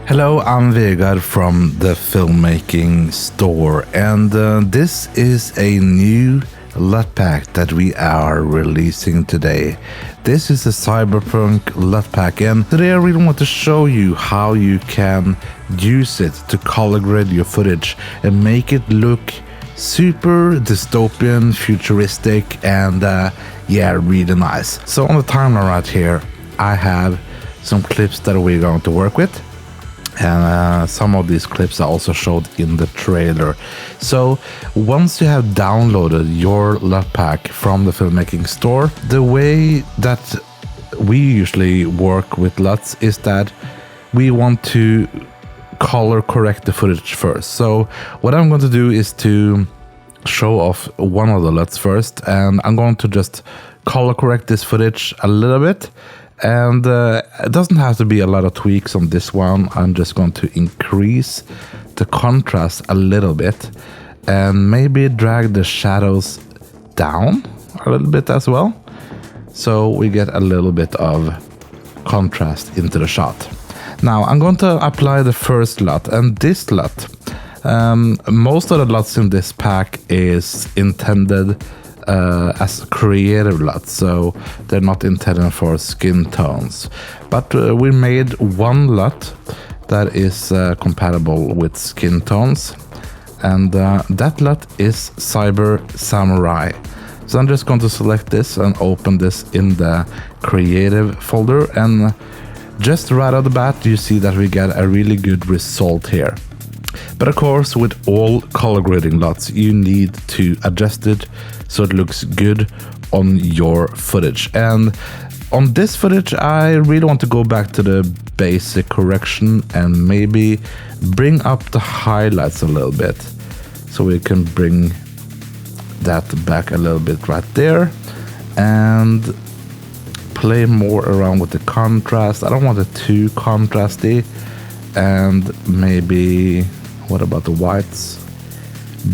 Hello, I'm Vegard from the Filmmaking store, and this is a new LUT pack that we are releasing today. This is a Cyberpunk LUT pack, and today I really want to show you how you can use it to color grade your footage and make it look super dystopian, futuristic, and really nice. So on the timeline right here, I have some clips that we're going to work with. And some of these clips are also showed in the trailer. So once you have downloaded your LUT pack from the Filmmaking store, the way that we usually work with LUTs is that we want to color correct the footage first. So what I'm going to do is to show off one of the LUTs first, and I'm going to just color correct this footage a little bit. And it doesn't have to be a lot of tweaks on this one. I'm just going to increase the contrast a little bit and maybe drag the shadows down a little bit as well, so we get a little bit of contrast into the shot. Now I'm going to apply the first LUT, and this LUT, most of the LUTs in this pack is intended as creative LUTs, so they're not intended for skin tones. But we made one LUT that is compatible with skin tones, and that LUT is Cyber Samurai. So I'm just going to select this and open this in the creative folder, and just right out of the bat you see that we get a really good result here. But of course, with all color grading LUTs, you need to adjust it so it looks good on your footage. And on this footage, I really want to go back to the basic correction and maybe bring up the highlights a little bit, so we can bring that back a little bit right there and play more around with the contrast. I don't want it too contrasty, and maybe, what about the whites?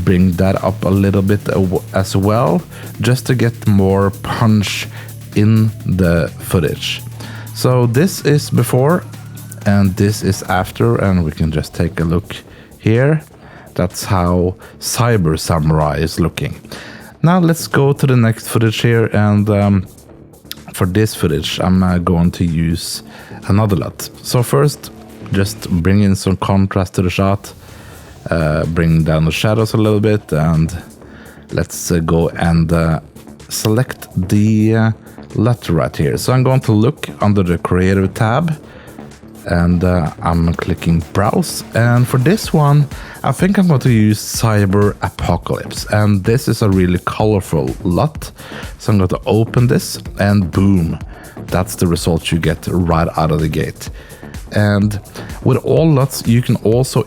Bring that up a little bit as well, just to get more punch in the footage. So this is before and this is after, and we can just take a look here. That's how Cyber Samurai is looking. Now let's go to the next footage here, and for this footage I'm going to use another LUT. So first, just bring in some contrast to the shot. Bring down the shadows a little bit, and let's go and select the LUT right here. So I'm going to look under the creative tab, and I'm clicking browse, and for this one I think I'm going to use Cyber Apocalypse, and this is a really colorful LUT. So I'm going to open this, and boom, that's the result you get right out of the gate. And with all LUTs, you can also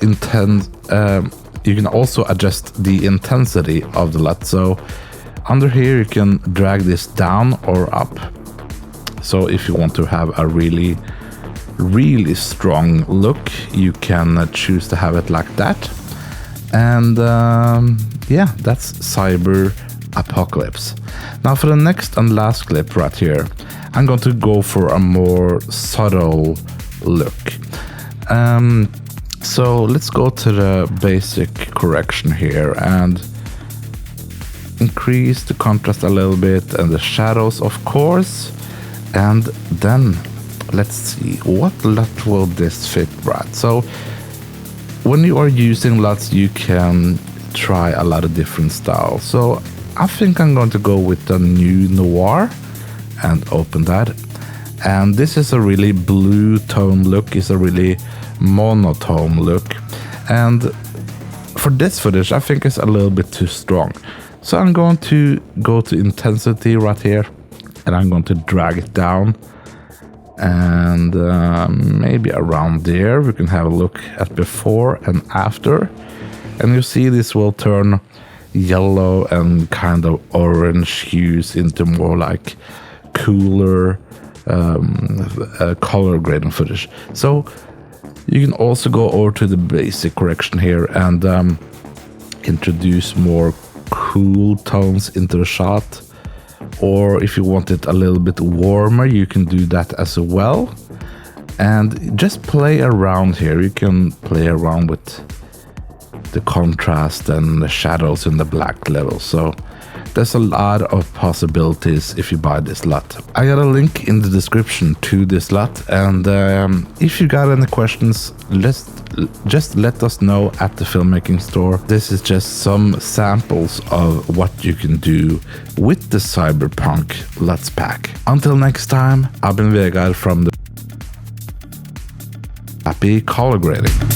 adjust the intensity of the LUT. So under here you can drag this down or up. So if you want to have a really strong look, you can choose to have it like that. And that's Cyber Apocalypse. Now for the next and last clip right here, I'm going to go for a more subtle look. So let's go to the basic correction here and increase the contrast a little bit and the shadows, of course. And then let's see, what LUT will this fit right? So when you are using LUTs, you can try a lot of different styles. So I think I'm going to go with the new Noir and open that. And this is a really blue tone look, it's a really monotone look. And for this footage, I think it's a little bit too strong. So I'm going to go to intensity right here, and I'm going to drag it down. And maybe around there, we can have a look at before and after. And you see this will turn yellow and kind of orange hues into more like cooler color grading footage. So you can also go over to the basic correction here and introduce more cool tones into the shot, or if you want it a little bit warmer, you can do that as well. And just play around here. You can play around with the contrast and the shadows in the black level. So there's a lot of possibilities if you buy this LUT. I got a link in the description to this LUT, and if you got any questions, just let us know at the Filmmaking store. This is just some samples of what you can do with the Cyberpunk LUTs pack. Until next time, I've been Vegard from the Happy color grading.